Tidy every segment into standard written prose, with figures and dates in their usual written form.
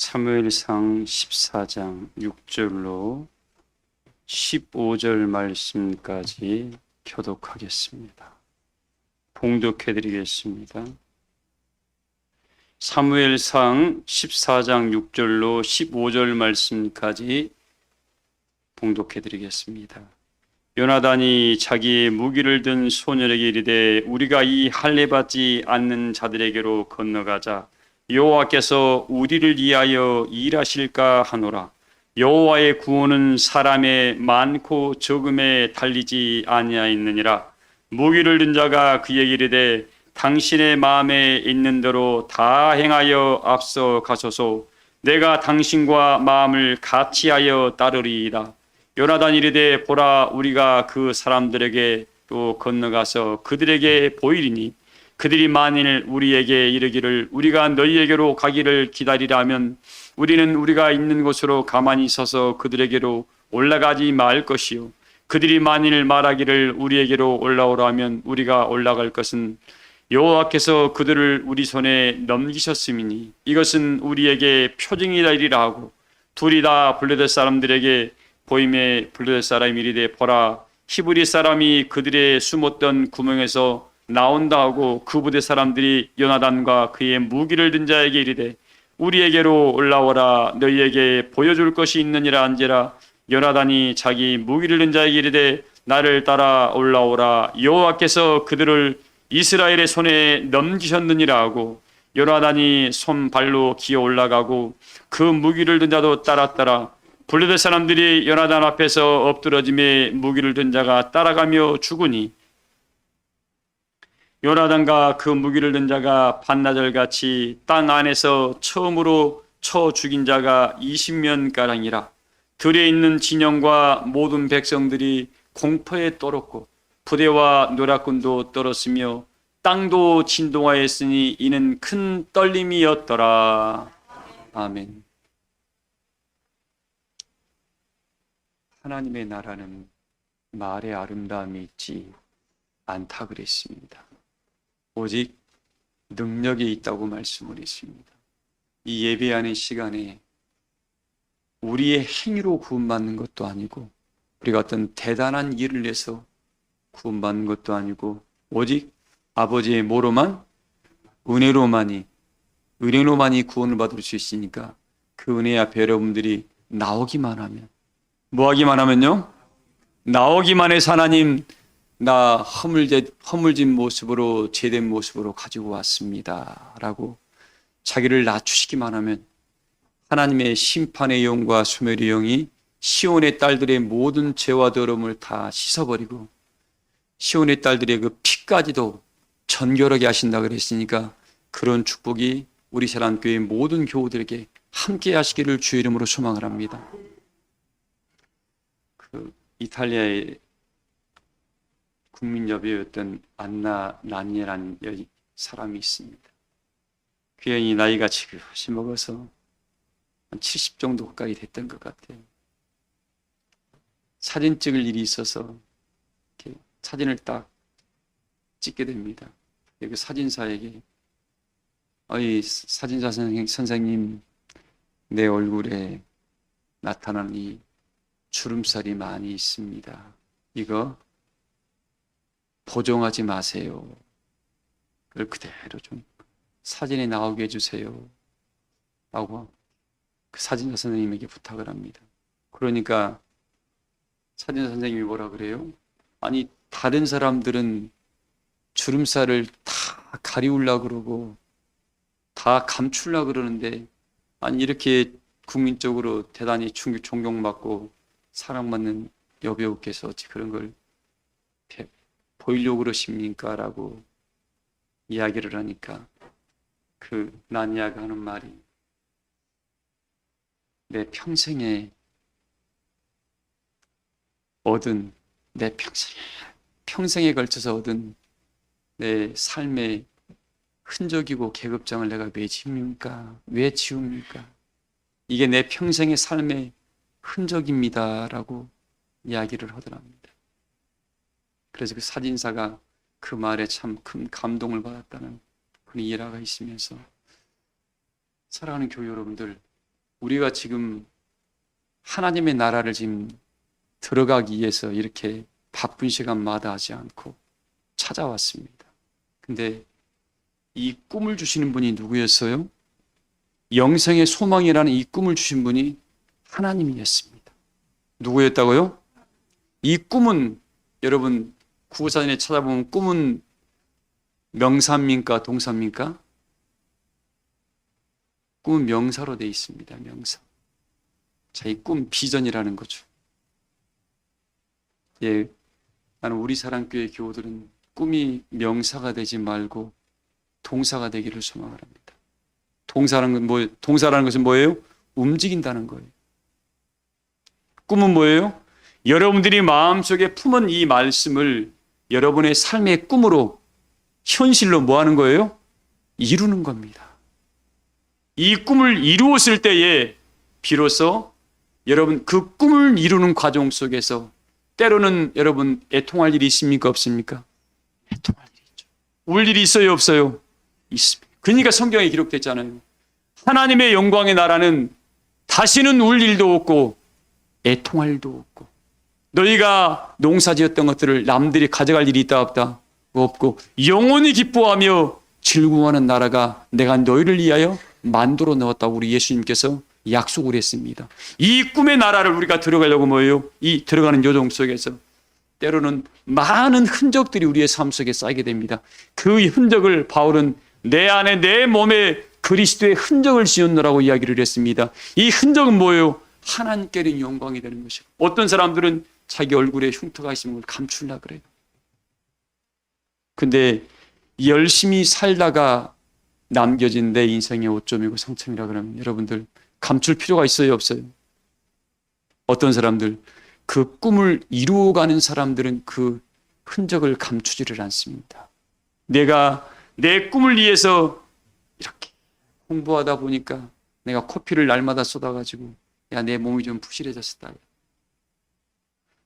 사무엘상 14장 6절로 15절 말씀까지 교독하겠습니다. 봉독해 드리겠습니다. 사무엘상 14장 6절로 15절 말씀까지 봉독해 드리겠습니다. 요나단이 자기의 무기를 든 소년에게 이르되 우리가 이 할례 받지 않는 자들에게로 건너가자. 여호와께서 우리를 위하여 일하실까 하노라. 여호와의 구원은 사람의 많고 적음에 달리지 아니하였느니라. 무기를 든 자가 그에게 이르되 당신의 마음에 있는 대로 다 행하여 앞서 가소서. 내가 당신과 마음을 같이하여 따르리이다. 요나단이 이르되 보라, 우리가 그 사람들에게 또 건너가서 그들에게 보이리니 그들이 만일 우리에게 이르기를 우리가 너희에게로 가기를 기다리라면 우리는 우리가 있는 곳으로 가만히 서서 그들에게로 올라가지 말 것이요, 그들이 만일 말하기를 우리에게로 올라오라면 우리가 올라갈 것은 여호와께서 그들을 우리 손에 넘기셨음이니 이것은 우리에게 표징이라 하고, 둘이 다 블레셋 사람들에게 보임에 블레셋 사람이 이르되 보라, 히브리 사람이 그들의 숨었던 구멍에서 나온다 하고 그 부대 사람들이 요나단과 그의 무기를 든 자에게 이르되 우리에게로 올라오라, 너희에게 보여줄 것이 있느니라 한지라. 요나단이 자기 무기를 든 자에게 이르되 나를 따라 올라오라, 여호와께서 그들을 이스라엘의 손에 넘기셨느니라 하고, 요나단이 손발로 기어 올라가고 그 무기를 든 자도 따랐더라. 블레셋 사람들이 요나단 앞에서 엎드러짐에 무기를 든 자가 따라가며 죽으니 요나단과 그 무기를 든 자가 반나절같이 땅 안에서 처음으로 쳐 죽인 자가 20명가량이라. 들에 있는 진영과 모든 백성들이 공포에 떨었고 부대와 노략군도 떨었으며 땅도 진동하였으니 이는 큰 떨림이었더라. 아멘. 하나님의 나라는 말의 아름다움이 있지 않다 그랬습니다. 오직 능력이 있다고 말씀을 했습니다. 이 예배하는 시간에 우리의 행위로 구원받는 것도 아니고 우리가 어떤 대단한 일을 해서 구원받는 것도 아니고 오직 아버지의 뭐로만? 은혜로만이 구원을 받을 수 있으니까 그 은혜 앞에 여러분들이 나오기만 하면, 뭐 하기만 하면요? 나오기만 해서 하나님, 나 허물진 모습으로 제된 모습으로 가지고 왔습니다 라고 자기를 낮추시기만 하면 하나님의 심판의 영과 수멸의 영이 시온의 딸들의 모든 죄와 더러움을 다 씻어버리고 시온의 딸들의 그 피까지도 정결하게 하신다 그랬으니까 그런 축복이 우리 사랑교회 모든 교우들에게 함께 하시기를 주의 이름으로 소망을 합니다. 그 이탈리아의 국민 여배우였던 안나 난예라는 사람이 있습니다. 그 여인이 나이가 지긋이 먹어서 한 70 정도 가까이 됐던 것 같아요. 사진 찍을 일이 있어서 이렇게 사진을 딱 찍게 됩니다. 그 사진사에게 사진사 선생님, 내 얼굴에 나타나는 이 주름살이 많이 있습니다. 이거 보정하지 마세요. 그걸 그대로 좀 사진에 나오게 해주세요 라고 그 사진사 선생님에게 부탁을 합니다. 그러니까 사진사 선생님이 뭐라 그래요? 아니, 다른 사람들은 주름살을 다 가리우려고 그러고 다 감추려고 그러는데, 아니 이렇게 국민적으로 대단히 존경받고 사랑받는 여배우께서 어찌 그런 걸 보이려고 그러십니까? 라고 이야기를 하니까 그 난야가 하는 말이, 내 평생에 얻은, 내 평생에 걸쳐서 얻은 내 삶의 흔적이고 계급장을 내가 왜 지웁니까? 왜 지웁니까? 이게 내 평생의 삶의 흔적입니다 라고 이야기를 하더랍니다. 그래서 그 사진사가 그 말에 참 큰 감동을 받았다는 그런 일화가 있으면서, 사랑하는 교회 여러분들, 우리가 지금 하나님의 나라를 지금 들어가기 위해서 이렇게 바쁜 시간마다 하지 않고 찾아왔습니다. 근데 이 꿈을 주시는 분이 누구였어요? 영생의 소망이라는 이 꿈을 주신 분이 하나님이었습니다. 누구였다고요? 이 꿈은 여러분 구호사전에 찾아보면 꿈은 명사입니까? 동사입니까? 꿈은 명사로 되어 있습니다. 명사. 자, 이 꿈 비전이라는 거죠. 예, 나는 우리 사랑교회 교우들은 꿈이 명사가 되지 말고 동사가 되기를 소망을 합니다. 동사라는 것은 뭐예요? 움직인다는 거예요. 꿈은 뭐예요? 여러분들이 마음속에 품은 이 말씀을 여러분의 삶의 꿈으로 현실로 뭐 하는 거예요? 이루는 겁니다. 이 꿈을 이루었을 때에 비로소 여러분 그 꿈을 이루는 과정 속에서 때로는 여러분 애통할 일이 있습니까? 없습니까? 애통할 일이 있죠. 울 일이 있어요? 없어요? 있습니다. 그러니까 성경에 기록됐잖아요. 하나님의 영광의 나라는 다시는 울 일도 없고 애통할 일도 없고 너희가 농사지었던 것들을 남들이 가져갈 일이 있다 없다? 없고 영원히 기뻐하며 즐거워하는 나라가 내가 너희를 위하여 만들어 넣었다고 우리 예수님께서 약속을 했습니다. 이 꿈의 나라를 우리가 들어가려고 뭐예요? 이 들어가는 요정 속에서 때로는 많은 흔적들이 우리의 삶 속에 쌓이게 됩니다. 그 흔적을 바울은 내 안에 내 몸에 그리스도의 흔적을 지었노라고 이야기를 했습니다. 이 흔적은 뭐예요? 하나님께는 영광이 되는 것이고 어떤 사람들은 자기 얼굴에 흉터가 있으면 그걸 감추려고 그래요. 근데 열심히 살다가 남겨진 내 인생의 오점이고 상처이라 그러면 여러분들 감출 필요가 있어요? 없어요? 어떤 사람들 그 꿈을 이루어가는 사람들은 그 흔적을 감추지를 않습니다. 내가 내 꿈을 위해서 이렇게 공부하다 보니까 내가 커피를 날마다 쏟아가지고 야, 내 몸이 좀 부실해졌다.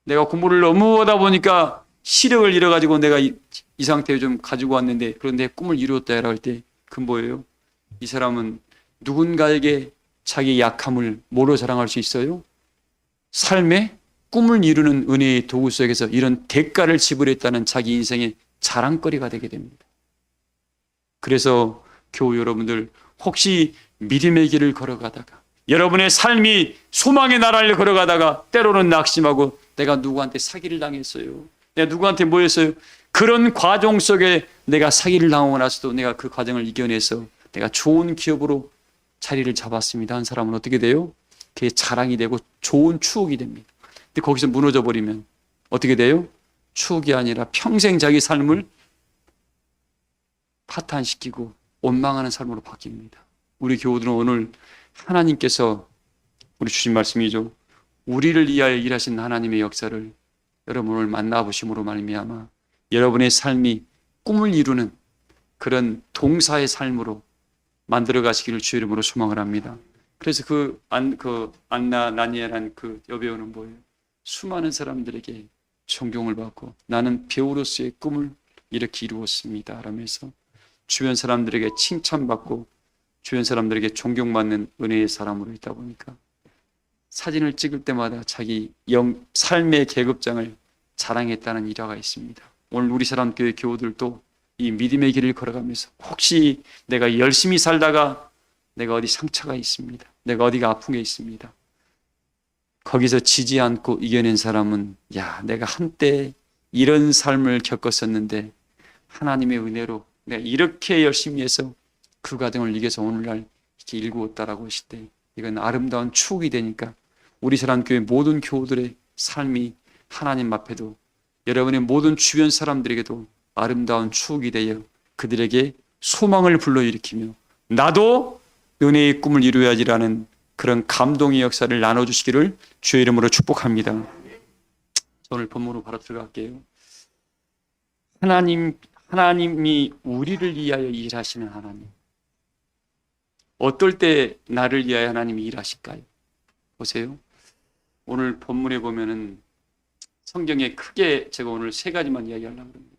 내가 공부를 너무 하다 보니까 시력을 잃어가지고 내가 이 상태에 좀 가지고 왔는데 그런데 꿈을 이루었다 할 때 그 뭐예요? 이 사람은 누군가에게 자기 약함을 뭐로 자랑할 수 있어요? 삶의 꿈을 이루는 은혜의 도구 속에서 이런 대가를 지불했다는 자기 인생의 자랑거리가 되게 됩니다. 그래서 교우 여러분들 혹시 믿음의 길을 걸어가다가 여러분의 삶이 소망의 나라를 걸어가다가 때로는 낙심하고 내가 누구한테 사기를 당했어요. 내가 누구한테 뭐 했어요? 그런 과정 속에 내가 사기를 당하고 나서도 내가 그 과정을 이겨내서 내가 좋은 기업으로 자리를 잡았습니다. 한 사람은 어떻게 돼요? 그게 자랑이 되고 좋은 추억이 됩니다. 근데 거기서 무너져 버리면 어떻게 돼요? 추억이 아니라 평생 자기 삶을 파탄시키고 원망하는 삶으로 바뀝니다. 우리 교우들은 오늘 하나님께서 우리 주신 말씀이죠. 우리를 위하여 일하신 하나님의 역사를 여러분 오늘 만나보심으로 말미암아 여러분의 삶이 꿈을 이루는 그런 동사의 삶으로 만들어 가시기를 주의 이름으로 소망을 합니다. 그래서 안나 나니엘한 그 여배우는 뭐예요? 수많은 사람들에게 존경을 받고 나는 배우로서의 꿈을 이렇게 이루었습니다 라면서 주변 사람들에게 칭찬받고 주변 사람들에게 존경받는 은혜의 사람으로 있다 보니까 사진을 찍을 때마다 자기 삶의 계급장을 자랑했다는 일화가 있습니다. 오늘 우리 사람교회 교우들도 이 믿음의 길을 걸어가면서 혹시 내가 열심히 살다가 내가 어디 상처가 있습니다. 내가 어디가 아픈 게 있습니다. 거기서 지지 않고 이겨낸 사람은 내가 한때 이런 삶을 겪었었는데 하나님의 은혜로 내가 이렇게 열심히 해서 그 과정을 이겨서 오늘날 이렇게 일구었다라고 하실 때 이건 아름다운 추억이 되니까 우리 사람교회 모든 교우들의 삶이 하나님 앞에도 여러분의 모든 주변 사람들에게도 아름다운 추억이 되어 그들에게 소망을 불러일으키며 나도 은혜의 꿈을 이루어야지라는 그런 감동의 역사를 나눠주시기를 주의 이름으로 축복합니다. 오늘 본문으로 바로 들어갈게요. 하나님이 우리를 위하여 일하시는 하나님. 어떨 때 나를 위하여 하나님이 일하실까요? 보세요. 오늘 본문에 보면은 성경에 크게 제가 오늘 세 가지만 이야기하려고 합니다.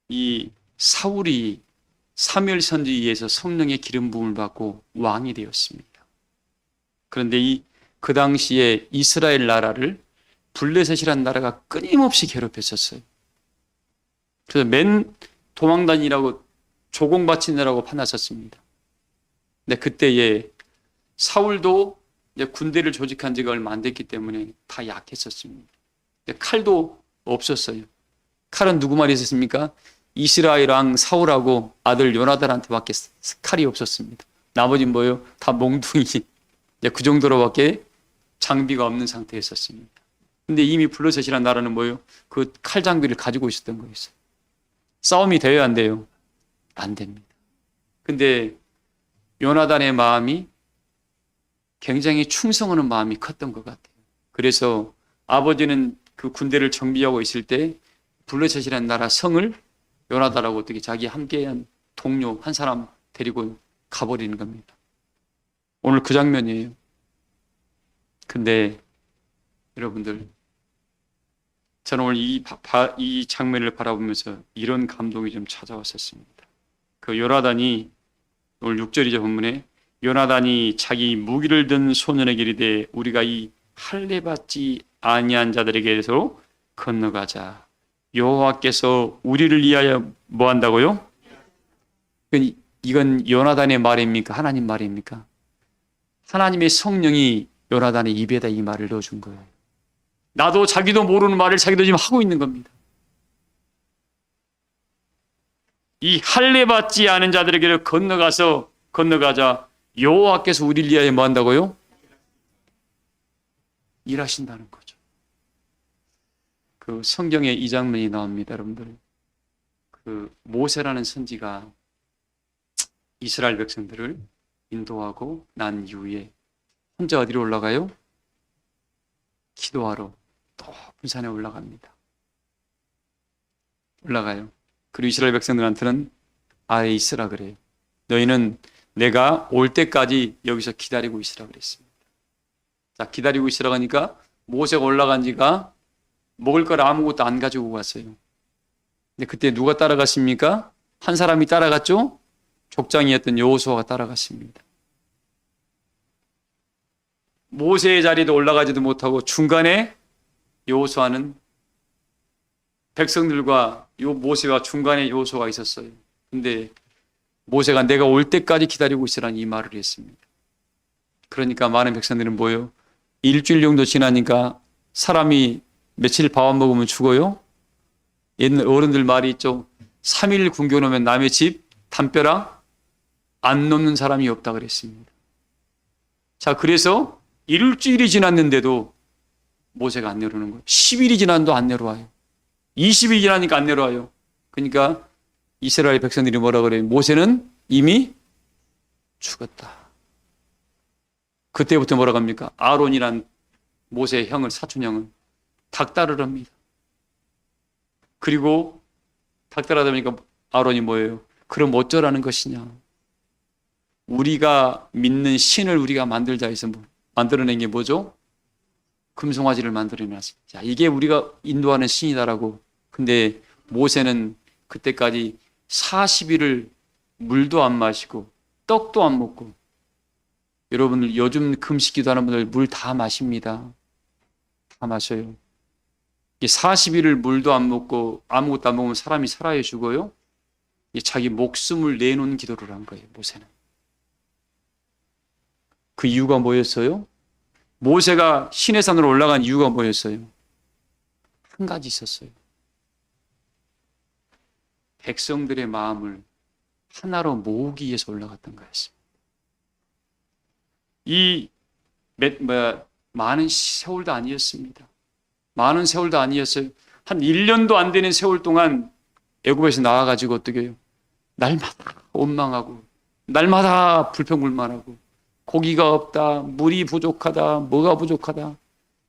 이 사울이 사무엘 선지에 의해서 성령의 기름 부음을 받고 왕이 되었습니다. 그런데 그 당시에 이스라엘 나라를 블레셋이라는 나라가 끊임없이 괴롭혔었어요. 그래서 맨 도망다니라고 조공바치느라고 판났었습니다. 근데 그때에 사울도 이제 군대를 조직한 지가 얼마 안 됐기 때문에 다 약했었습니다. 칼도 없었어요. 칼은 누구 말이 있었습니까? 이스라엘 왕 사울하고 아들 요나단한테밖에 칼이 없었습니다. 나머지는 뭐예요? 다 몽둥이. 그 정도로밖에 장비가 없는 상태였었습니다. 근데 이미 블레셋이라는 나라는 뭐예요? 그 칼 장비를 가지고 있었던 거였어요. 싸움이 돼요, 안 돼요? 안 됩니다. 근데 요나단의 마음이 굉장히 충성하는 마음이 컸던 것 같아요. 그래서 아버지는 그 군대를 정비하고 있을 때 블레셋이라는 나라 성을 요나단하고 어떻게 자기 함께한 동료 한 사람 데리고 가버리는 겁니다. 오늘 그 장면이에요. 근데 여러분들, 저는 오늘 이 장면을 바라보면서 이런 감동이 좀 찾아왔었습니다. 그 요나단이, 오늘 6절이죠, 본문에. 요나단이 자기 무기를 든 소년에게 이르되 우리가 이 할례 받지 아니한 자들에게서 건너가자. 여호와께서 우리를 위하여 뭐 한다고요? 이건 요나단의 말입니까? 하나님 말입니까? 하나님의 성령이 요나단의 입에다 이 말을 넣어준 거예요. 나도 자기도 모르는 말을 자기도 지금 하고 있는 겁니다. 이 할례 받지 않은 자들에게 건너가자. 여호와께서 우리를 위하여 뭐 한다고요? 일하신다는 거죠. 그 성경에 이 장면이 나옵니다, 여러분들. 그 모세라는 선지가 이스라엘 백성들을 인도하고 난 이후에 혼자 어디로 올라가요? 기도하러 높은 산에 올라갑니다. 올라가요. 그리고 이스라엘 백성들한테는 아예 있으라 그래요. 너희는 내가 올 때까지 여기서 기다리고 있으라 그랬습니다. 자, 기다리고 있으라고 하니까 모세가 올라간 지가 먹을 걸 아무것도 안 가지고 갔어요. 근데 그때 누가 따라갔습니까? 한 사람이 따라갔죠? 족장이었던 여호수아가 따라갔습니다. 모세의 자리도 올라가지도 못하고 중간에 여호수아는 백성들과 모세와 중간에 여호수아가 있었어요. 근데 모세가 내가 올 때까지 기다리고 있으라는 이 말을 했습니다. 그러니까 많은 백성들은 뭐예요? 일주일 정도 지나니까 사람이 며칠 밥 안 먹으면 죽어요? 옛날 어른들 말이 있죠. 3일 굶겨놓으면 남의 집 담벼락 안 넘는 사람이 없다 그랬습니다. 자, 그래서 일주일이 지났는데도 모세가 안 내려오는 거예요. 10일이 지났는데도 안 내려와요. 20일이 지나니까 안 내려와요. 그러니까 이스라엘 백성들이 뭐라 그래요? 모세는 이미 죽었다. 그때부터 뭐라고 합니까? 아론이란 모세의 형을, 사촌형은 닭다르랍니다. 그리고 닭다르다 보니까 아론이 뭐예요? 그럼 어쩌라는 것이냐? 우리가 믿는 신을 우리가 만들자 해서 만들어낸 게 뭐죠? 금송아지를 만들어냈습니다. 자, 이게 우리가 인도하는 신이다라고. 근데 모세는 그때까지 40일을 물도 안 마시고 떡도 안 먹고, 여러분들 요즘 금식기도 하는 분들 물 다 마십니다. 다 마셔요. 40일을 물도 안 먹고 아무것도 안 먹으면 사람이 살아요, 죽어요? 자기 목숨을 내놓은 기도를 한 거예요, 모세는. 그 이유가 뭐였어요? 모세가 시내산으로 올라간 이유가 뭐였어요? 한 가지 있었어요. 백성들의 마음을 하나로 모으기 위해서 올라갔던 거였습니다. 많은 세월도 아니었습니다. 많은 세월도 아니었어요. 한 1년도 안 되는 세월 동안 애굽에서 나와가지고 어떻게 해요? 날마다 원망하고 날마다 불평불만하고 고기가 없다, 물이 부족하다, 뭐가 부족하다.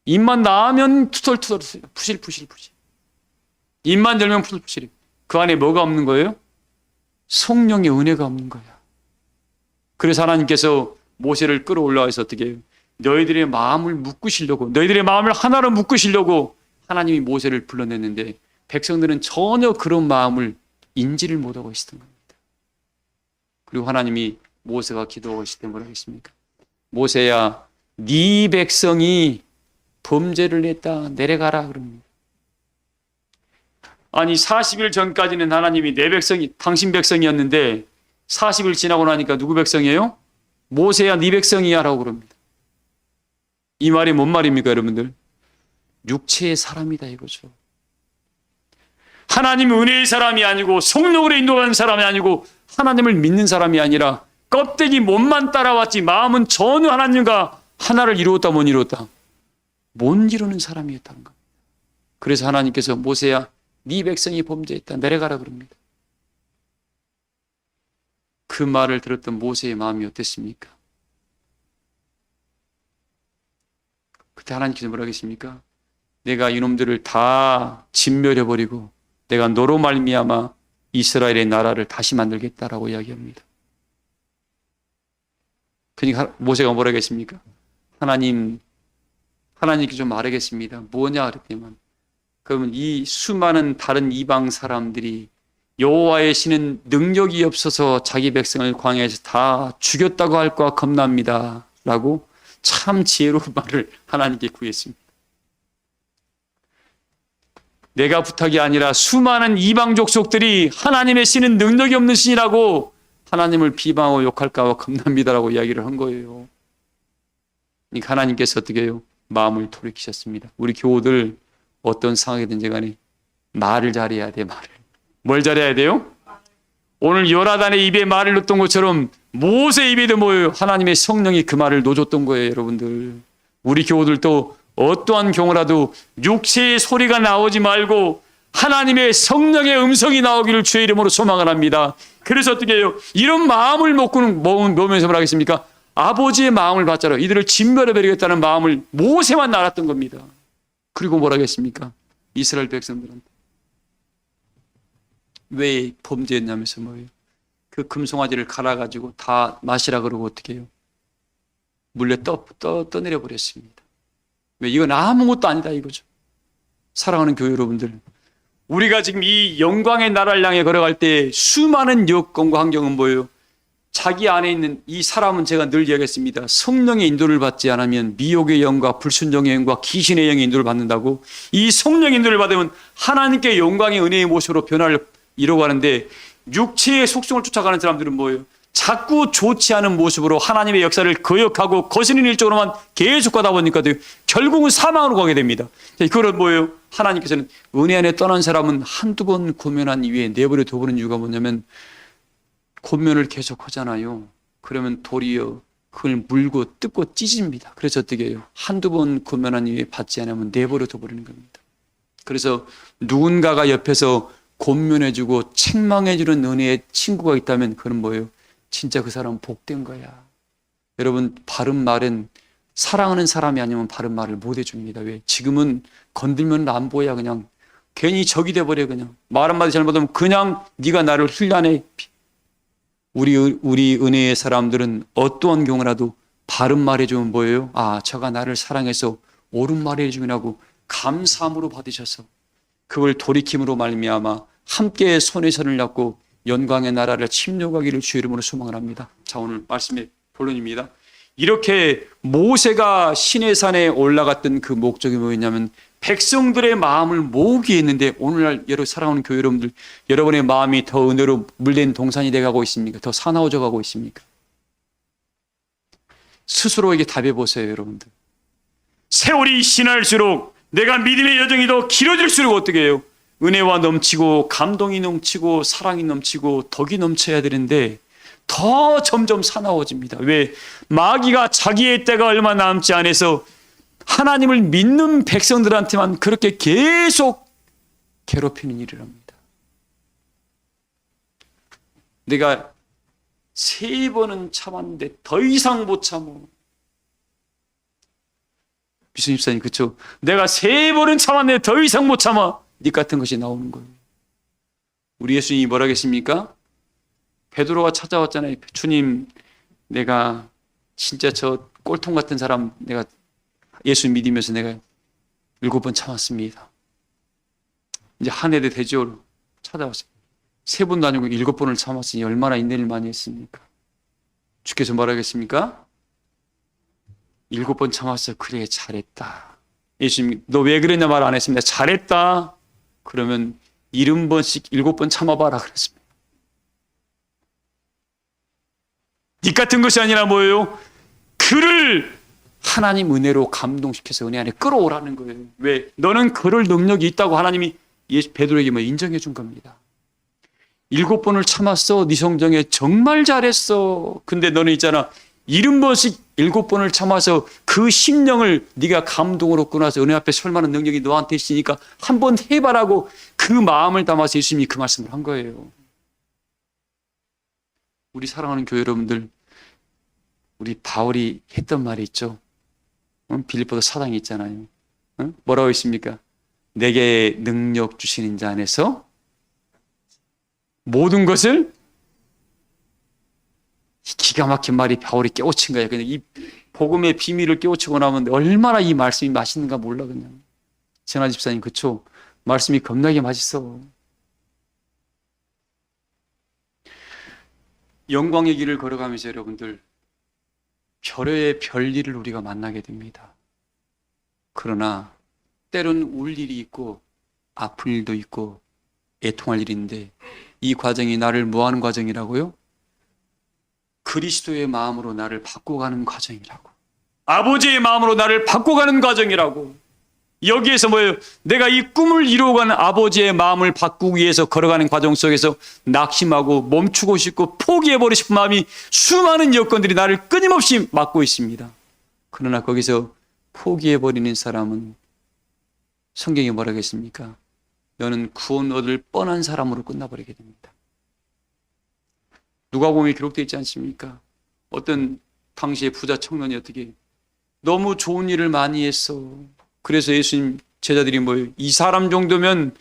입만 나오면 투덜투덜 푸실푸실. 입만 열면 푸실푸실. 그 안에 뭐가 없는 거예요? 성령의 은혜가 없는 거야. 그래서 하나님께서 모세를 끌어올라와서 어떻게 해요? 너희들의 마음을 묶으시려고, 너희들의 마음을 하나로 묶으시려고 하나님이 모세를 불러냈는데 백성들은 전혀 그런 마음을 인지를 못하고 있었던 겁니다. 그리고 하나님이 모세가 기도하고 있을 때 뭐라고 했습니까? 모세야, 네 백성이 범죄를 했다. 내려가라 그럽니다. 아니 40일 전까지는 하나님이 내 백성이 당신 백성이었는데 40일 지나고 나니까 누구 백성이에요? 모세야 네 백성이야 라고 그럽니다. 이 말이 뭔 말입니까 여러분들? 육체의 사람이다 이거죠. 하나님이 은혜의 사람이 아니고 성령으로 인도하는 사람이 아니고 하나님을 믿는 사람이 아니라 껍데기 몸만 따라왔지 마음은 전혀 하나님과 하나를 이루었다 못 이루었다. 못 이루는 사람이었다는 겁니다. 그래서 하나님께서 모세야 네 백성이 범죄했다. 내려가라 그럽니다. 그 말을 들었던 모세의 마음이 어땠습니까? 그때 하나님께서 뭐라 하겠습니까? 내가 이놈들을 다 진멸해버리고 내가 너로 말미암아 이스라엘의 나라를 다시 만들겠다라고 이야기합니다. 그러니까 모세가 뭐라 하겠습니까? 하나님께 좀 말하겠습니다. 뭐냐 그랬더니만 그러면 이 수많은 다른 이방 사람들이 여호와의 신은 능력이 없어서 자기 백성을 광야에서 다 죽였다고 할까 겁납니다. 라고 참 지혜로운 말을 하나님께 구했습니다. 내가 부탁이 아니라 수많은 이방 족속들이 하나님의 신은 능력이 없는 신이라고 하나님을 비방하고 욕할까 봐 겁납니다라고 이야기를 한 거예요. 그러니까 하나님께서 어떻게 해요? 마음을 돌이키셨습니다. 우리 교우들 어떤 상황이든지 간에 말을 잘해야 돼. 말을. 뭘 잘해야 돼요? 오늘 요나단의 입에 말을 놓던 것처럼 모세 입에도 뭐예요? 하나님의 성령이 그 말을 놓아줬던 거예요. 여러분들 우리 교우들도 어떠한 경우라도 육체의 소리가 나오지 말고 하나님의 성령의 음성이 나오기를 주의 이름으로 소망을 합니다. 그래서 어떻게 해요? 이런 마음을 먹으면서 뭐라 하겠습니까? 아버지의 마음을 받자라. 이들을 진멸해버리겠다는 마음을 모세만 알았던 겁니다. 그리고 뭐라 하겠습니까? 이스라엘 백성들한테. 왜 범죄했냐면서 뭐예요? 그 금송아지를 갈아가지고 다 마시라 그러고 어떻게 해요? 물에 떠내려 버렸습니다. 왜? 이건 아무것도 아니다 이거죠. 사랑하는 교회 여러분들, 우리가 지금 이 영광의 나라를 향해 걸어갈 때 수많은 여건과 환경은 뭐예요? 자기 안에 있는 이 사람은 제가 늘 이야기했습니다. 성령의 인도를 받지 않으면 미혹의 영과 불순종의 영과 귀신의 영의 인도를 받는다고. 이 성령의 인도를 받으면 하나님께 영광의 은혜의 모습으로 변화를 이루어가는데 육체의 속성을 쫓아가는 사람들은 뭐예요? 자꾸 좋지 않은 모습으로 하나님의 역사를 거역하고 거스르는 일적으로만 계속 가다 보니까 결국은 사망으로 가게 됩니다. 그건 뭐예요? 하나님께서는 은혜 안에 떠난 사람은 한두 번 고면한 이후에 내버려 둬버리는 이유가 뭐냐면 고면을 계속 하잖아요. 그러면 도리어 그걸 물고 뜯고 찢습니다. 그래서 어떻게 해요? 한두 번 고면한 이후에 받지 않으면 내버려 둬버리는 겁니다. 그래서 누군가가 옆에서 곤면해주고 책망해주는 은혜의 친구가 있다면 그건 뭐예요? 진짜 그 사람은 복된 거야. 여러분 바른 말은 사랑하는 사람이 아니면 바른 말을 못 해줍니다. 왜? 지금은 건들면 안 보여. 그냥 괜히 적이 돼버려. 그냥 말 한마디 잘못하면 그냥 네가 나를 힐난해. 우리 은혜의 사람들은 어떠한 경우라도 바른 말 해주면 뭐예요? 아, 저가 나를 사랑해서 옳은 말 해주라고 감사함으로 받으셔서 그걸 돌이킴으로 말미암아 함께 손에 손을 잡고 영광의 나라를 침략하기를 주의 이름으로 소망을 합니다. 자, 오늘 말씀의 본론입니다. 이렇게 모세가 시내산에 올라갔던 그 목적이 뭐였냐면 백성들의 마음을 모으기 했는데 오늘날 여러분 사랑하는 교회 여러분들, 여러분의 마음이 더 은혜로 물든 동산이 돼가고 있습니까? 더 사나워져 가고 있습니까? 스스로에게 답해 보세요. 여러분들, 세월이 지날수록 내가 믿음의 여정이 더 길어질수록 어떻게 해요? 은혜와 넘치고 감동이 넘치고 사랑이 넘치고 덕이 넘쳐야 되는데 더 점점 사나워집니다. 왜? 마귀가 자기의 때가 얼마 남지 않아서 하나님을 믿는 백성들한테만 그렇게 계속 괴롭히는 일을 합니다. 내가 3번은 참았는데 더 이상 못 참어. 비수님 집사님, 그렇죠? 내가 3번은 참았는데 더 이상 못 참아. 닉 같은 것이 나오는 거예요. 우리 예수님이 뭐라 하겠습니까? 베드로가 찾아왔잖아요. 주님, 내가 진짜 저 꼴통 같은 사람 내가 예수 믿으면서 내가 7번 참았습니다. 이제 한 해도 되죠. 찾아왔어요. 3번도 아니고 7번을 참았으니 얼마나 인내를 많이 했습니까? 주께서 뭐라 하겠습니까? 7번 참았어. 그래, 잘했다. 예수님, 너 왜 그랬냐 말 안 했습니다. 잘했다. 그러면 70번씩 7번 참아봐라 그랬습니다. 이 같은 것이 아니라 뭐예요? 그를 하나님 은혜로 감동시켜서 은혜 안에 끌어오라는 거예요. 왜? 너는 그럴 능력이 있다고 하나님이 베드로에게 인정해 준 겁니다. 7번을 참았어. 네 성정에 정말 잘했어. 근데 너는 있잖아. 70번씩 7번을 참아서 그 심령을 네가 감동으로 끊어서 은혜 앞에 설 만한 능력이 너한테 있으니까 한번 해봐라고 그 마음을 담아서 예수님이 그 말씀을 한 거예요. 우리 사랑하는 교회 여러분들, 우리 바울이 했던 말이 있죠. 빌립보서 4장에 있잖아요. 뭐라고 있습니까? 내게 능력 주시는 자 안에서 모든 것을, 기가 막힌 말이 바울이 깨우친 거예요. 그냥 이 복음의 비밀을 깨우치고 나면 얼마나 이 말씀이 맛있는가 몰라 그냥. 전하 집사님, 그쵸? 말씀이 겁나게 맛있어. 영광의 길을 걸어가면서 여러분들, 별의 별일을 우리가 만나게 됩니다. 그러나 때론 울 일이 있고 아플 일도 있고 애통할 일인데, 이 과정이 나를 뭐 하는 과정이라고요? 그리스도의 마음으로 나를 바꿔가는 과정이라고. 아버지의 마음으로 나를 바꿔가는 과정이라고. 여기에서 뭐예요? 내가 이 꿈을 이루어가는 아버지의 마음을 바꾸기 위해서 걸어가는 과정 속에서 낙심하고 멈추고 싶고 포기해버리고 싶은 마음이, 수많은 여건들이 나를 끊임없이 막고 있습니다. 그러나 거기서 포기해버리는 사람은 성경이 뭐라고 했습니까? 너는 구원 얻을 뻔한 사람으로 끝나버리게 됩니다. 누가복음에 기록되어 있지 않습니까? 어떤 당시의 부자 청년이 어떻게 너무 좋은 일을 많이 했어. 그래서 예수님 제자들이 뭐예요? 이 사람 정도면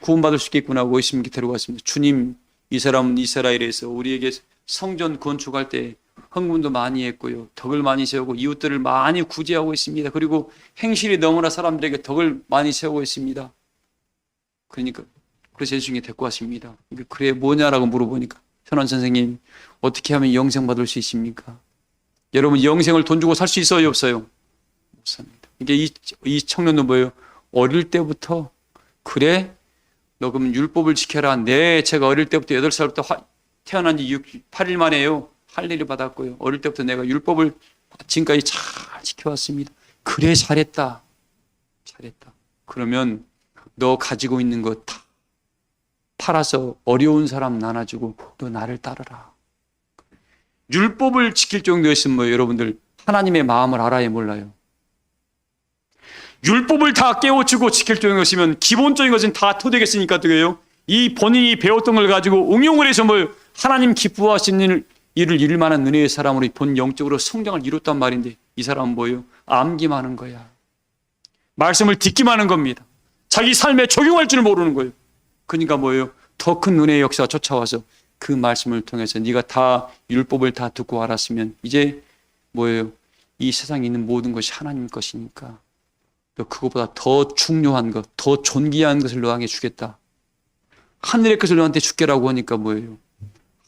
구원받을 수 있겠구나 하고 예수님께 데려갔습니다. 주님, 이 사람은 이스라엘에서 우리에게 성전 건축할 때 헌금도 많이 했고요, 덕을 많이 세우고 이웃들을 많이 구제하고 있습니다. 그리고 행실이 너무나 사람들에게 덕을 많이 세우고 있습니다. 그래서 예수님이 데리고 왔습니다. 그래 뭐냐라고 물어보니까, 현원 선생님, 어떻게 하면 영생 받을 수 있습니까? 여러분, 영생을 돈 주고 살 수 있어요, 없어요? 못 삽니다. 이게 이 청년도 뭐예요? 어릴 때부터, 그래? 너 그럼 율법을 지켜라. 네, 제가 어릴 때부터 8살부터 태어난 지 8일 만에요. 할례를 받았고요. 어릴 때부터 내가 율법을 지금까지 잘 지켜왔습니다. 그래, 잘했다. 잘했다. 그러면 너 가지고 있는 거 다 팔아서 어려운 사람 나눠주고 너 나를 따르라. 율법을 지킬 정도였으면 뭐예요, 여러분들? 하나님의 마음을 알아야 몰라요. 율법을 다 깨우치고 지킬 정도였으면 기본적인 것은 다 토되겠으니까 어떻게 해요? 이 본인이 배웠던 걸 가지고 응용을 해서 뭐예요? 하나님 기뻐하시는 일을 이룰 만한 은혜의 사람으로 본 영적으로 성장을 이뤘단 말인데, 이 사람은 뭐예요? 암기만 한 거야. 말씀을 듣기만 한 겁니다. 자기 삶에 적용할 줄 모르는 거예요. 그러니까 뭐예요? 더 큰 은혜의 역사가 쫓아와서 그 말씀을 통해서 네가 다 율법을 다 듣고 알았으면 이제 뭐예요? 이 세상에 있는 모든 것이 하나님 것이니까 너 그것보다 더 중요한 것, 더 존귀한 것을 너에게 주겠다. 하늘의 것을 너한테 주겠라고 하니까 뭐예요?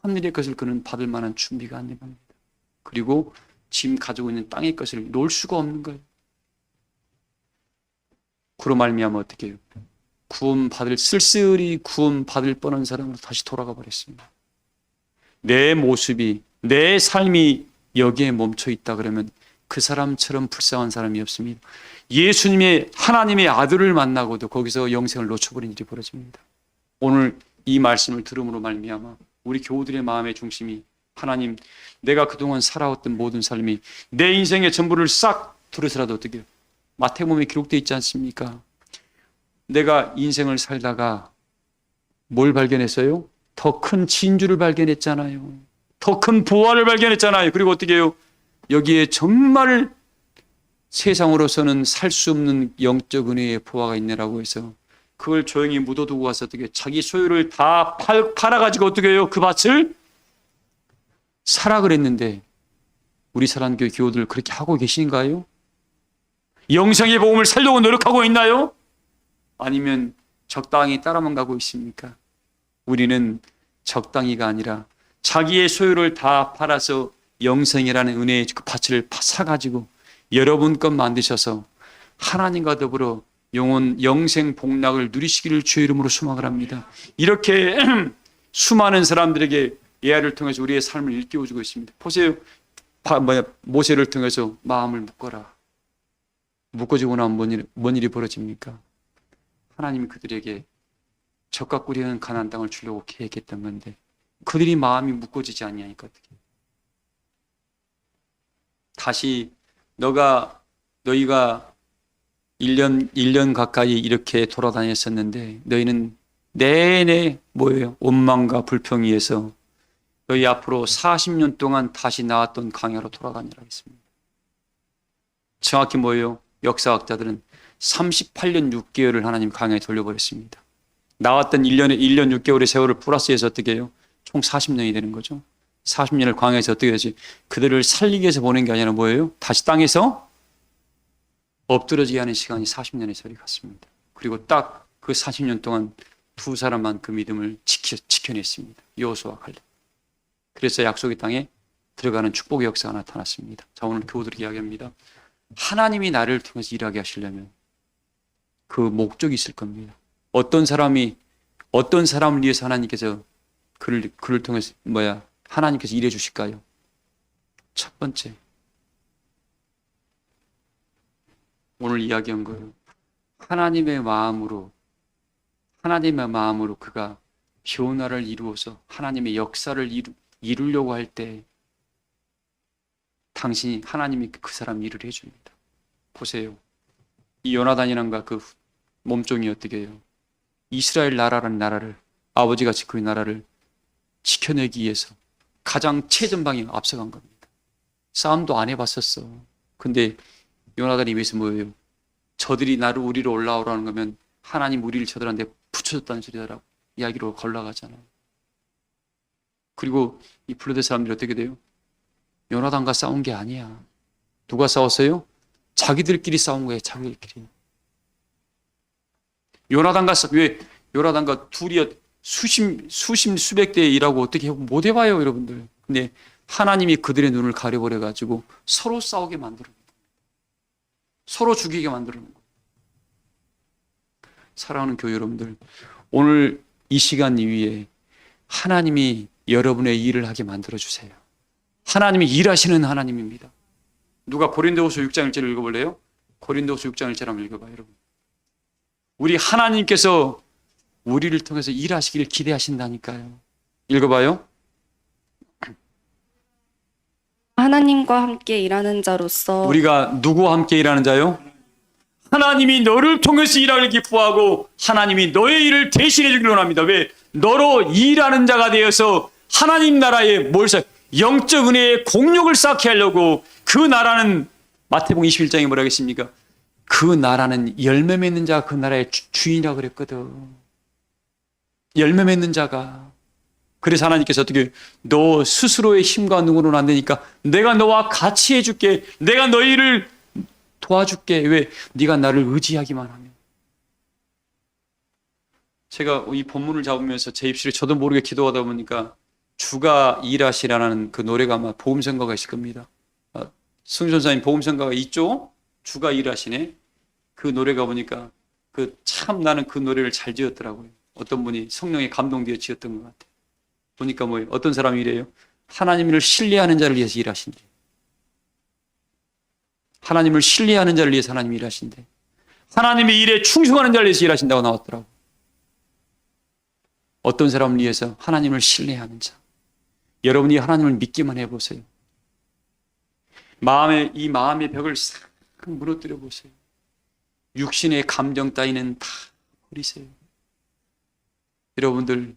하늘의 것을 그는 받을 만한 준비가 안 됩니다. 그리고 지금 가지고 있는 땅의 것을 놓을 수가 없는 거예요. 그로 말미암아 어떻게 해요? 쓸쓸히 구원받을 뻔한 사람으로 다시 돌아가 버렸습니다. 내 모습이, 내 삶이 여기에 멈춰 있다 그러면 그 사람처럼 불쌍한 사람이 없습니다. 예수님의, 하나님의 아들을 만나고도 거기서 영생을 놓쳐버린 일이 벌어집니다. 오늘 이 말씀을 들음으로 말미암아 우리 교우들의 마음의 중심이, 하나님, 내가 그동안 살아왔던 모든 삶이 내 인생의 전부를 싹 들어서라도 어떻게 해요? 마태복음에 기록되어 있지 않습니까? 내가 인생을 살다가 뭘 발견했어요? 더 큰 진주를 발견했잖아요. 더 큰 보화를 발견했잖아요. 그리고 어떻게 해요? 여기에 정말 세상으로서는 살 수 없는 영적 은혜의 보화가 있네라고 해서 그걸 조용히 묻어두고 가서 어떻게 자기 소유를 다 팔아가지고 어떻게 해요? 그 밭을 사라 그랬는데, 우리 사랑교회 교우들 그렇게 하고 계신가요? 영생의 복음을 살려고 노력하고 있나요? 아니면 적당히 따라만 가고 있습니까? 우리는 적당히가 아니라 자기의 소유를 다 팔아서 영생이라는 은혜의 그 밭을 사가지고 여러분 것 만드셔서 하나님과 더불어 영생 복락을 누리시기를 주의 이름으로 소망을 합니다. 이렇게 수많은 사람들에게 예화를 통해서 우리의 삶을 일깨워주고 있습니다. 보세요. 모세를 통해서 마음을 묶어라. 묶어지고 나면 뭔 일이 벌어집니까? 하나님이 그들에게 젖과 꿀이 흐르는 가나안 땅을 주려고 계획했던 건데 그들이 마음이 묶어지지 않냐니까 어떻게. 다시 너희가 1년 가까이 이렇게 돌아다녔었는데 너희는 내내 뭐예요? 원망과 불평이에서 너희 앞으로 40년 동안 다시 나왔던 강야로 돌아다니라 했습니다. 정확히 뭐예요? 역사학자들은 38년 6개월을 하나님 강야에 돌려버렸습니다. 나왔던 1년 6개월의 세월을 플러스해서 어떻게 해요? 총 40년이 되는 거죠. 40년을 광야에서 어떻게 하지? 그들을 살리기 위해서 보낸 게 아니라 뭐예요? 다시 땅에서 엎드러지게 하는 시간이 40년의 세월이 갔습니다. 그리고 딱 그 40년 동안 두 사람만 그 믿음을 지켜냈습니다. 여호수아와 갈렙. 그래서 약속의 땅에 들어가는 축복의 역사가 나타났습니다. 자, 오늘 교우들이 이야기합니다. 하나님이 나를 통해서 일하게 하시려면 그 목적이 있을 겁니다. 어떤 사람을 위해서 하나님께서 그를 통해서 하나님께서 일해 주실까요? 첫 번째, 오늘 이야기한 거예요. 하나님의 마음으로 그가 변화를 이루어서 하나님의 역사를 이루려고 할 때 당신이 하나님이 그 사람 일을 해줍니다. 보세요. 이 요나단이란가 그 몸종이 어떻게 해요? 이스라엘 나라라는 나라를 아버지같이 그 나라를 지켜내기 위해서 가장 최전방에 앞서간 겁니다. 싸움도 안 해봤었어. 근데 요나단이 위해서 뭐예요? 저들이 우리로 올라오라는 거면 하나님 우리를 저들한테 붙여줬다는 소리라고 이야기로 걸러가잖아요. 그리고 이 블레셋 사람들이 어떻게 돼요? 요나단과 싸운 게 아니야. 누가 싸웠어요? 자기들끼리 싸운 거예요. 자기들끼리. 요나단과 둘이 수백 대 일하고 어떻게 못 해봐요, 여러분들. 근데 하나님이 그들의 눈을 가려버려가지고 서로 싸우게 만들어요. 서로 죽이게 만들어요. 사랑하는 교회 여러분들, 오늘 이 시간 위에 하나님이 여러분의 일을 하게 만들어주세요. 하나님이 일하시는 하나님입니다. 누가 고린도후서 6장 1절을 읽어볼래요? 고린도후서 6장 1절 한번 읽어봐요, 여러분. 우리 하나님께서 우리를 통해서 일하시기를 기대하신다니까요. 읽어봐요. 하나님과 함께 일하는 자로서 우리가 누구와 함께 일하는 자요? 하나님이 너를 통해서 일하기를 기뻐하고 하나님이 너의 일을 대신해 주기를 원합니다. 왜? 너로 일하는 자가 되어서 하나님 나라의 영적 은혜의 공력을 쌓게 하려고 그 나라는 마태복음 21장에 뭐라 하겠습니까? 그 나라는 열매 맺는 자가 그 나라의 주인이라고 그랬거든. 열매 맺는 자가. 그래서 하나님께서 어떻게 너 스스로의 힘과 능으로는 안 되니까 내가 너와 같이 해줄게. 내가 너희를 도와줄게. 왜? 네가 나를 의지하기만 하면. 제가 이 본문을 잡으면서 제 입술에 저도 모르게 기도하다 보니까 주가 일하시라는 그 노래가 아마 복음성가가 있을 겁니다. 승전사님 복음성가가 있죠? 주가 일하시네. 그 노래가 보니까 참 나는 그 노래를 잘 지었더라고요. 어떤 분이 성령에 감동되어 지었던 것 같아요. 보니까 뭐예요? 어떤 사람이 이래요? 하나님을 신뢰하는 자를 위해서 일하신대. 하나님을 신뢰하는 자를 위해서 하나님이 일하신대. 하나님의 일에 충성하는 자를 위해서 일하신다고 나왔더라고. 어떤 사람을 위해서? 하나님을 신뢰하는 자. 여러분이 하나님을 믿기만 해보세요. 이 마음의 벽을 싹 무너뜨려 보세요. 육신의 감정 따위는 다 버리세요. 여러분들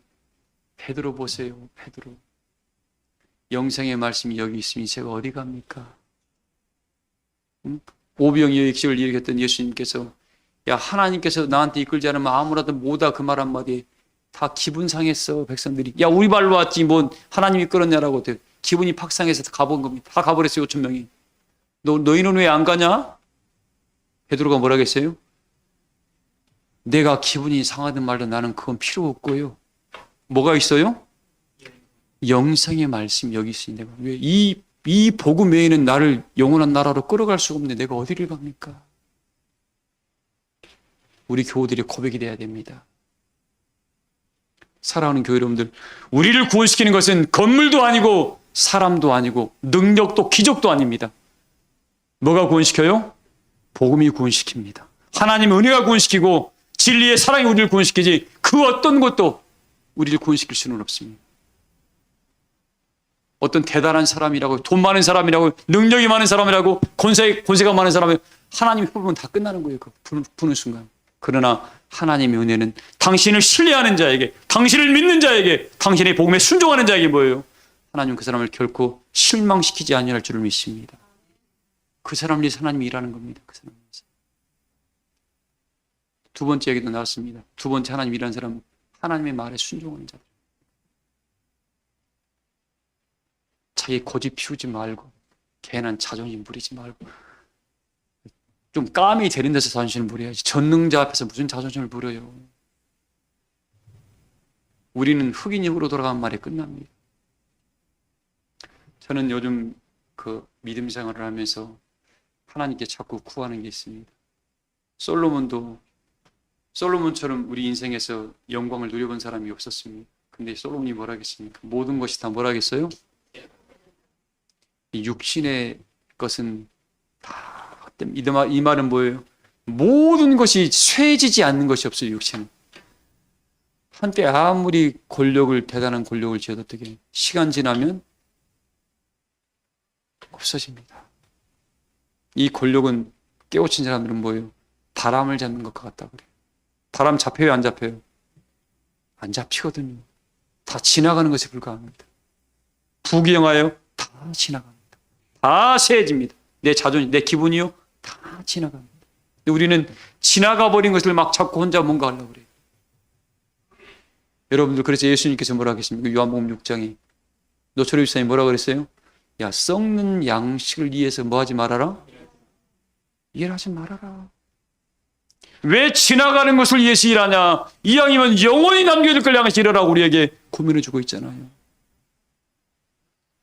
베드로 보세요. 베드로. 영생의 말씀이 여기 있으니 제가 어디 갑니까? 오병이어의 을 일으켰던 예수님께서 야 하나님께서 나한테 이끌지 않으면 아무라도 못하 그 말 한마디에 다 기분 상했어. 백성들이. 야 우리 발로 왔지 뭐 하나님이 끌었냐라고 기분이 팍상해서 가본 겁니다. 다 가버렸어요. 5천 명이. 너희는 왜 안 가냐? 베드로가 뭐라 했어요? 내가 기분이 상하든 말든 나는 그건 필요 없고요. 뭐가 있어요? 영생의 말씀 여기 있으니 내가 왜 이 이 복음 외에는 나를 영원한 나라로 끌어갈 수가 없는데 내가 어디를 갑니까? 우리 교우들의 고백이 돼야 됩니다. 사랑하는 교회 여러분들, 우리를 구원시키는 것은 건물도 아니고 사람도 아니고 능력도 기적도 아닙니다. 뭐가 구원시켜요? 복음이 구원시킵니다. 하나님의 은혜가 구원시키고 진리의 사랑이 우리를 구원시키지 그 어떤 것도 우리를 구원시킬 수는 없습니다. 어떤 대단한 사람이라고, 돈 많은 사람이라고, 능력이 많은 사람이라고, 권세가 많은 사람이라고 하나님이 뽑으면 다 끝나는 거예요. 그 부는 순간. 그러나 하나님의 은혜는 당신을 신뢰하는 자에게, 당신을 믿는 자에게, 당신의 복음에 순종하는 자에게 뭐예요? 하나님은 그 사람을 결코 실망시키지 아니할 줄을 믿습니다. 그 사람을 위해서 하나님이 일하는 겁니다. 그 사람을 위해서. 두 번째 얘기도 나왔습니다. 두 번째 하나님 일하는 사람은 하나님의 말에 순종하는 자들. 자기 고집 피우지 말고 괜한 자존심 부리지 말고 좀 까미 되는 데서 자존심을 부려야지 전능자 앞에서 무슨 자존심을 부려요. 우리는 흑인 힘으로 돌아가는 말에 끝납니다. 저는 요즘 그 믿음 생활을 하면서 하나님께 자꾸 구하는 게 있습니다. 솔로몬처럼 우리 인생에서 영광을 누려본 사람이 없었습니다. 근데 솔로몬이 뭐라 하겠습니까? 모든 것이 다 뭐라 하겠어요? 이 육신의 것은 다, 이 말은 뭐예요? 모든 것이 쇠지지 않는 것이 없어요, 육체는. 한때 아무리 대단한 권력을 쥐어도 어떻게 시간 지나면 없어집니다. 이 권력은 깨우친 사람들은 뭐예요? 바람을 잡는 것과 같다 그래요. 바람 잡혀요, 안 잡혀요? 안 잡히거든요. 다 지나가는 것에 불과합니다. 부귀영하여 다 지나갑니다. 다 세해집니다. 내 자존심, 내 기분이요? 다 지나갑니다. 근데 우리는 지나가 버린 것을 막 잡고 혼자 뭔가 하려고 그래요. 여러분들, 그래서 예수님께서 뭐라 하겠습니까? 요한복음 6장에 노철우 집사님이 뭐라고 그랬어요? 야, 썩는 양식을 위해서 뭐 하지 말아라? 일하지 말아라. 왜 지나가는 것을 위해서 일하냐? 이왕이면 영원히 남겨질 걸 향해서 일하라고 우리에게 고민을 주고 있잖아요.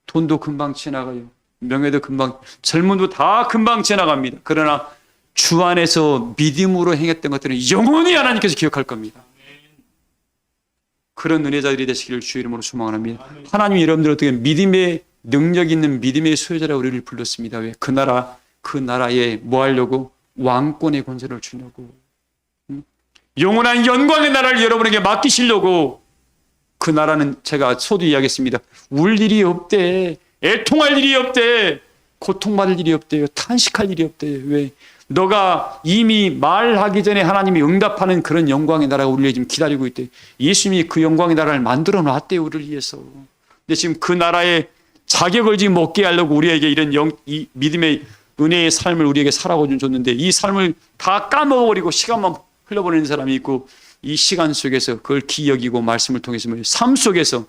돈도 금방 지나가요. 명예도 금방, 젊음도 다 금방 지나갑니다. 그러나 주 안에서 믿음으로 행했던 것들은 영원히 하나님께서 기억할 겁니다. 그런 은혜자들이 되시기를 주의 이름으로 소망합니다. 하나님이 여러분들 어떻게 믿음의 능력 있는 믿음의 소유자라고 우리를 불렀습니다. 왜? 그 나라에 뭐 하려고? 왕권의 권세를 주려고. 영원한 영광의 나라를 여러분에게 맡기시려고. 그 나라는 제가 서두 이야기했습니다. 울 일이 없대. 애통할 일이 없대. 고통받을 일이 없대요. 탄식할 일이 없대요. 왜? 너가 이미 말하기 전에 하나님이 응답하는 그런 영광의 나라가 우리를 지금 기다리고 있대. 예수님이 그 영광의 나라를 만들어 놨대요. 우리를 위해서. 근데 지금 그 나라의 자격을 지금 얻게 하려고 우리에게 이런 이 믿음의 은혜의 삶을 우리에게 살아고 줬는데 이 삶을 다 까먹어버리고 시간만 흘려보내는 사람이 있고 이 시간 속에서 그걸 기억이고 말씀을 통해서 삶 속에서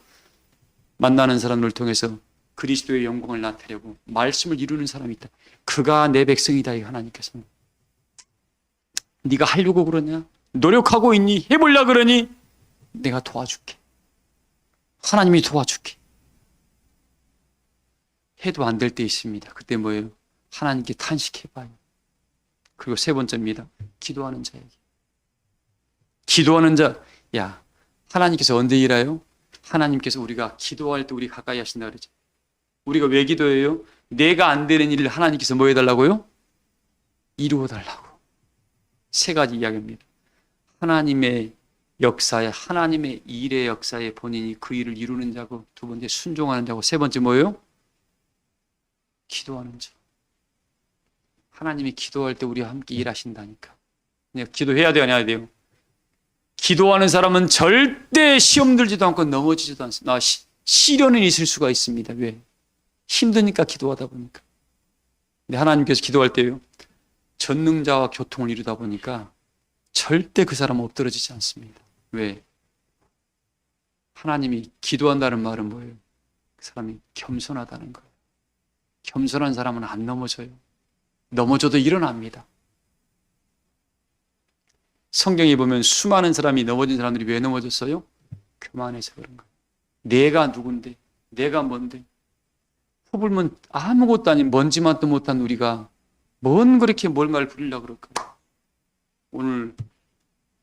만나는 사람을 통해서 그리스도의 영광을 나타내려고 말씀을 이루는 사람이 있다. 그가 내 백성이다. 이 하나님께서. 네가 하려고 그러냐? 노력하고 있니? 해보려 그러니? 내가 도와줄게. 하나님이 도와줄게. 해도 안 될 때 있습니다. 그때 뭐예요? 하나님께 탄식해봐요. 그리고 세 번째입니다. 기도하는 자에게. 기도하는 자. 야, 하나님께서 언제 일해요? 하나님께서 우리가 기도할 때 우리 가까이 하신다 그러죠. 우리가 왜 기도해요? 내가 안 되는 일을 하나님께서 뭐 해달라고요? 이루어달라고. 세 가지 이야기입니다. 하나님의 역사에, 하나님의 일의 역사에 본인이 그 일을 이루는 자고, 두 번째 순종하는 자고, 세 번째 뭐예요? 기도하는 자. 하나님이 기도할 때 우리와 함께 일하신다니까. 기도해야 돼요, 안 해야 돼요? 기도하는 사람은 절대 시험 들지도 않고 넘어지지도 않습니다. 시련은 있을 수가 있습니다. 왜? 힘드니까 기도하다 보니까. 근데 하나님께서 기도할 때요, 전능자와 교통을 이루다 보니까 절대 그 사람은 엎드러지지 않습니다. 왜? 하나님이 기도한다는 말은 뭐예요? 그 사람이 겸손하다는 거예요. 겸손한 사람은 안 넘어져요. 넘어져도 일어납니다. 성경에 보면 수많은 사람이 넘어진 사람들이 왜 넘어졌어요? 교만해서 그런 거예요. 내가 누군데? 내가 뭔데? 허불면 아무것도 아닌 먼지만도 못한 우리가 뭔 그렇게 뭔가를 부리려고 그럴까? 오늘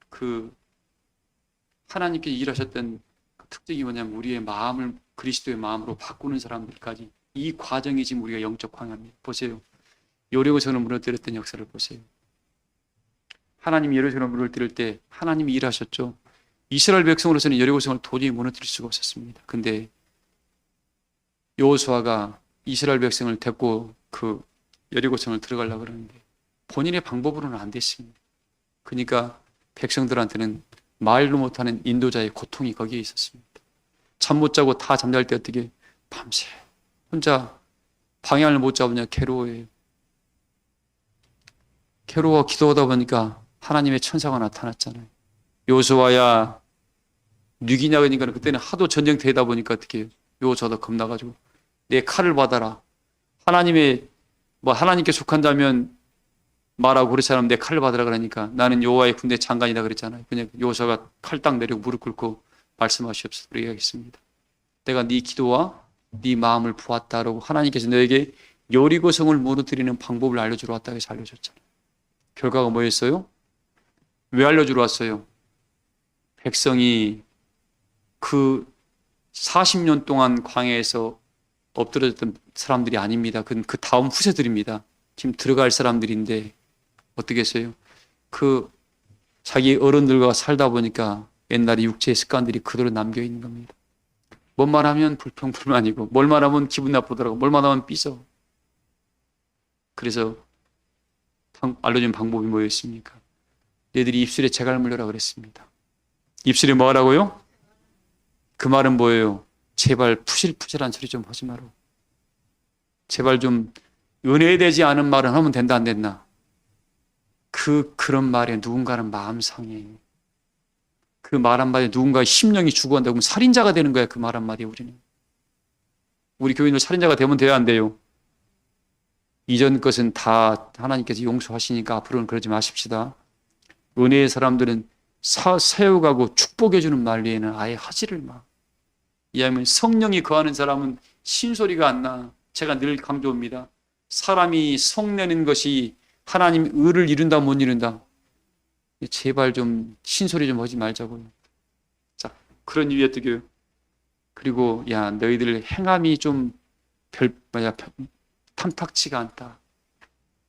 그 하나님께서 일하셨던 그 특징이 뭐냐면 우리의 마음을 그리스도의 마음으로 바꾸는 사람들까지 이 과정이 지금 우리가 영적 광야입니다. 보세요. 여리고성을 무너뜨렸던 역사를 보세요. 하나님이 여리고성을 무너뜨릴 때 하나님이 일하셨죠. 이스라엘 백성으로서는 여리고성을 도저히 무너뜨릴 수가 없었습니다. 근데 여호수아가 이스라엘 백성을 데리고 그 여리고성을 들어가려고 그러는데 본인의 방법으로는 안 됐습니다. 그러니까 백성들한테는 말도 못하는 인도자의 고통이 거기에 있었습니다. 잠 못 자고 다 잠잘 때 어떻게 밤새 혼자 방향을 못 잡으냐 괴로워해요. 괴로워 기도하다 보니까 하나님의 천사가 나타났잖아요. 여호수아야 뉘기냐 그러니까 그때는 하도 전쟁터이다 보니까 어떻게 해요. 여호수아도 겁나가지고 내 칼을 받아라. 하나님께 속한다면 말하고 그렇지 않으면 내 칼을 받으라 그러니까 나는 여호와의 군대 장관이다 그랬잖아요. 그냥 여호수아가 칼 딱 내리고 무릎 꿇고 말씀하시옵소서 그렇게 하겠습니다. 내가 네 기도와 네 마음을 보았다라고 하나님께서 너에게 여리고성을 무너뜨리는 방법을 알려주러 왔다고 해서 알려줬잖아요. 결과가 뭐였어요? 왜 알려주러 왔어요? 백성이 그 40년 동안 광야에서 엎드려졌던 사람들이 아닙니다. 그 다음 후세들입니다. 지금 들어갈 사람들인데 어떻게 했어요? 그 자기 어른들과 살다 보니까 옛날에 육체의 습관들이 그대로 남겨 있는 겁니다. 뭔 말하면 불평불만이고 뭘 말하면 기분 나쁘더라고 뭘 말하면 삐져. 그래서 알려준 방법이 뭐였습니까? 너희들이 입술에 재갈 물려라 그랬습니다. 입술에 뭐 하라고요? 그 말은 뭐예요? 제발 푸실푸실한 소리 좀 하지 마라. 제발 좀 은혜되지 않은 말은 하면 된다 안 됐나? 그런 말에 누군가는 마음 상해. 그 말 한마디에 누군가의 심령이 죽어간다. 그러면 살인자가 되는 거야. 그 말 한마디에 우리는. 우리 교인들 살인자가 되면 돼야 안 돼요? 이전 것은 다 하나님께서 용서하시니까 앞으로는 그러지 마십시다. 은혜의 사람들은 세워가고 축복해주는 말 외에는 아예 하지를 마. 이하면 성령이 거하는 사람은 신소리가 안 나. 제가 늘 강조합니다. 사람이 성내는 것이 하나님 의를 이룬다 못 이룬다. 제발 좀 신소리 좀 하지 말자고요. 자, 그런 이유에 어떻게 그리고 야 너희들 행함이 좀 탐탁치가 않다.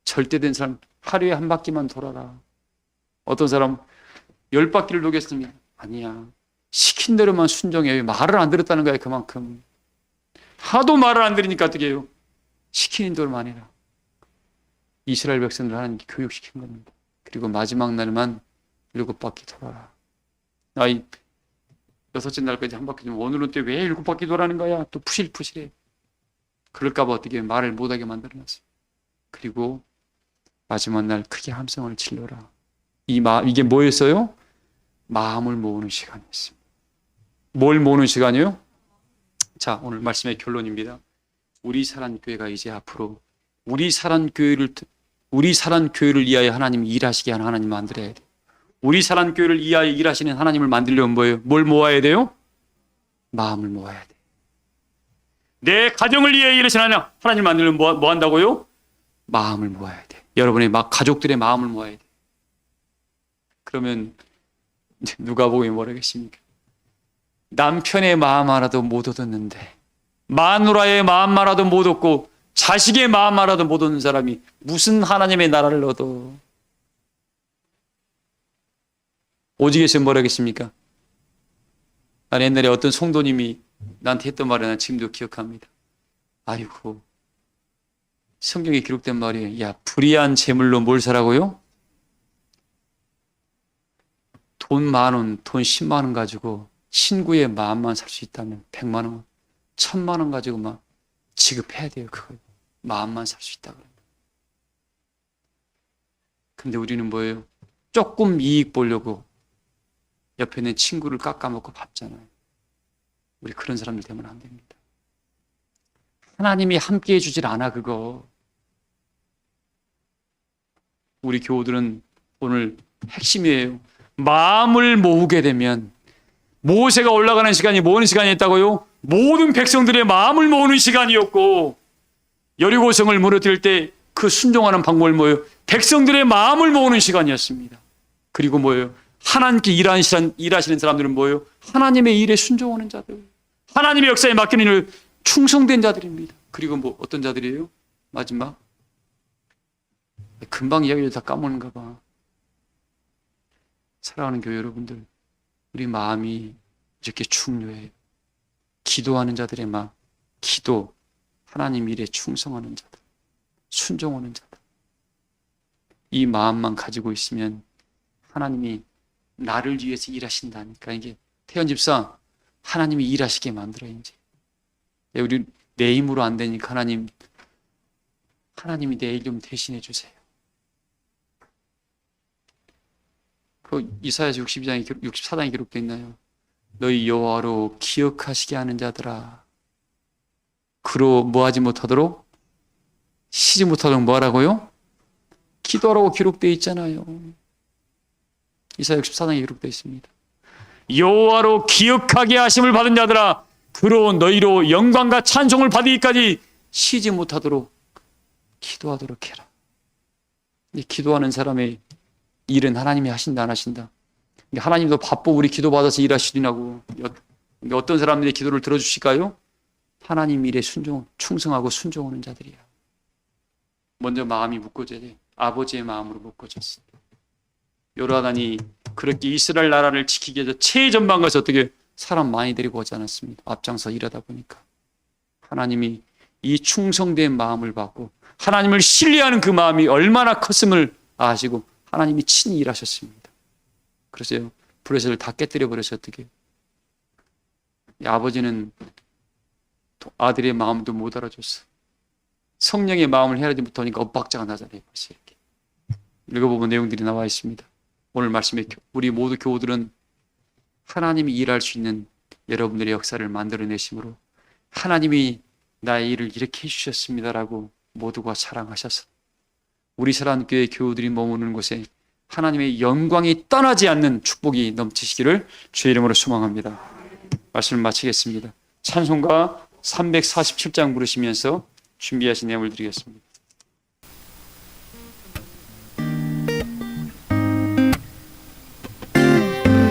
절대된 사람 하루에 한 바퀴만 돌아라. 어떤 사람 10바퀴를 돌겠습니다. 아니야. 시킨 대로만 순종해요. 말을 안 들었다는 거야 그만큼. 하도 말을 안 들으니까 어떻게 해요? 시키는 대로만 해라. 이스라엘 백성들 하나님께 교육시킨 겁니다. 그리고 마지막 날만 7바퀴 돌아라. 아이 6째 날까지 한 바퀴 좀 오늘은 또 왜 7바퀴 돌아는 거야? 또 푸실푸실해. 그럴까봐 어떻게 말을 못하게 만들어놨어요. 그리고 마지막 날 크게 함성을 질러라. 이게 뭐였어요? 마음을 모으는 시간이었습니다. 뭘 모으는 시간이요? 자, 오늘 말씀의 결론입니다. 우리 사랑교회가 이제 앞으로 우리 사랑교회를 위하여 하나님이 일하시게 하는 하나님 만들어야 돼요. 우리 사랑교회를 위하여 일하시는 하나님을 만들려면 뭐예요? 뭘 모아야 돼요? 마음을 모아야 돼요. 내 가정을 위하여 일하시는 하나님을 만들려면 뭐 한다고요? 마음을 모아야 돼요. 여러분의 가족들의 마음을 모아야 돼요. 그러면 누가복음에 뭐라고 했습니까? 남편의 마음 하나도 못 얻었는데 마누라의 마음 하나도 못 얻고 자식의 마음 하나도 못 얻는 사람이 무슨 하나님의 나라를 얻어? 오직에서 뭐라고 했습니까? 난 옛날에 어떤 성도님이 나한테 했던 말을 난 지금도 기억합니다. 아이고 성경에 기록된 말이에요. 야 불의한 재물로 뭘 사라고요? 돈 10,000원, 돈 10만 원 가지고 친구의 마음만 살 수 있다면 100만 원, 1,000만 원 가지고 막 지급해야 돼요. 그거 마음만 살 수 있다 그러면. 근데 우리는 뭐예요? 조금 이익 보려고 옆에 있는 친구를 깎아먹고 밟잖아요. 우리 그런 사람들 되면 안 됩니다. 하나님이 함께 해주질 않아 그거. 우리 교우들은 오늘 핵심이에요. 마음을 모으게 되면 모세가 올라가는 시간이 모으는 시간이 있다고요? 모든 백성들의 마음을 모으는 시간이었고 여리고성을 무너뜨릴 때 그 순종하는 방법을 뭐예요? 백성들의 마음을 모으는 시간이었습니다. 그리고 뭐예요? 하나님께 일하시는 사람들은 뭐예요? 하나님의 일에 순종하는 자들, 하나님의 역사에 맡기는 일을 충성된 자들입니다. 그리고 뭐 어떤 자들이에요? 마지막 금방 이야기를 다 까먹는가 봐. 사랑하는 교회 여러분들, 우리 마음이 이렇게 중요해요. 기도하는 자들의 마음, 기도, 하나님 일에 충성하는 자들, 순종하는 자들. 이 마음만 가지고 있으면 하나님이 나를 위해서 일하신다니까. 이게 태연 집사, 하나님이 일하시게 만들어요. 이제 우리 내 힘으로 안 되니까 하나님이 내 일 좀 대신해 주세요. 그 이사야서 64장에 기록되어 있나요? 너희 여호와로 기억하시게 하는 자들아, 그로 뭐하지 못하도록, 쉬지 못하도록 뭐하라고요? 기도하라고 기록되어 있잖아요. 이사야 64장에 기록되어 있습니다. 여호와로 기억하게 하심을 받은 자들아, 그로 너희로 영광과 찬송을 받으기까지 쉬지 못하도록 기도하도록 해라. 기도하는 사람의 일은 하나님이 하신다 안 하신다? 하나님도 바빠 우리 기도 받아서 일하시리라고. 어떤 사람들의 기도를 들어주실까요? 하나님 일에 충성하고 순종하는 자들이야. 먼저 마음이 묶어져야 돼. 아버지의 마음으로 묶어졌어. 요나단이 그렇게 이스라엘 나라를 지키기 위해서 최전방 가서 어떻게 사람 많이 데리고 오지 않았습니다. 앞장서 일하다 보니까 하나님이 이 충성된 마음을 받고 하나님을 신뢰하는 그 마음이 얼마나 컸음을 아시고 하나님이 친히 일하셨습니다. 그래서 브레스를 다 깨뜨려 버려서 어떻게 아버지는 아들의 마음도 못 알아줬어. 성령의 마음을 헤아리지 못하니까 엇박자가 나잖아요. 벌써 이렇게 읽어보면 내용들이 나와 있습니다. 오늘 말씀에 우리 모두 교우들은 하나님이 일할 수 있는 여러분들의 역사를 만들어내심으로 하나님이 나의 일을 이렇게 해주셨습니다라고 모두가 자랑하셔서 우리 사랑교회 교우들이 머무는 곳에 하나님의 영광이 떠나지 않는 축복이 넘치시기를 주의 이름으로 소망합니다. 말씀을 마치겠습니다. 찬송가 347장 부르시면서 준비하신 내용을 드리겠습니다.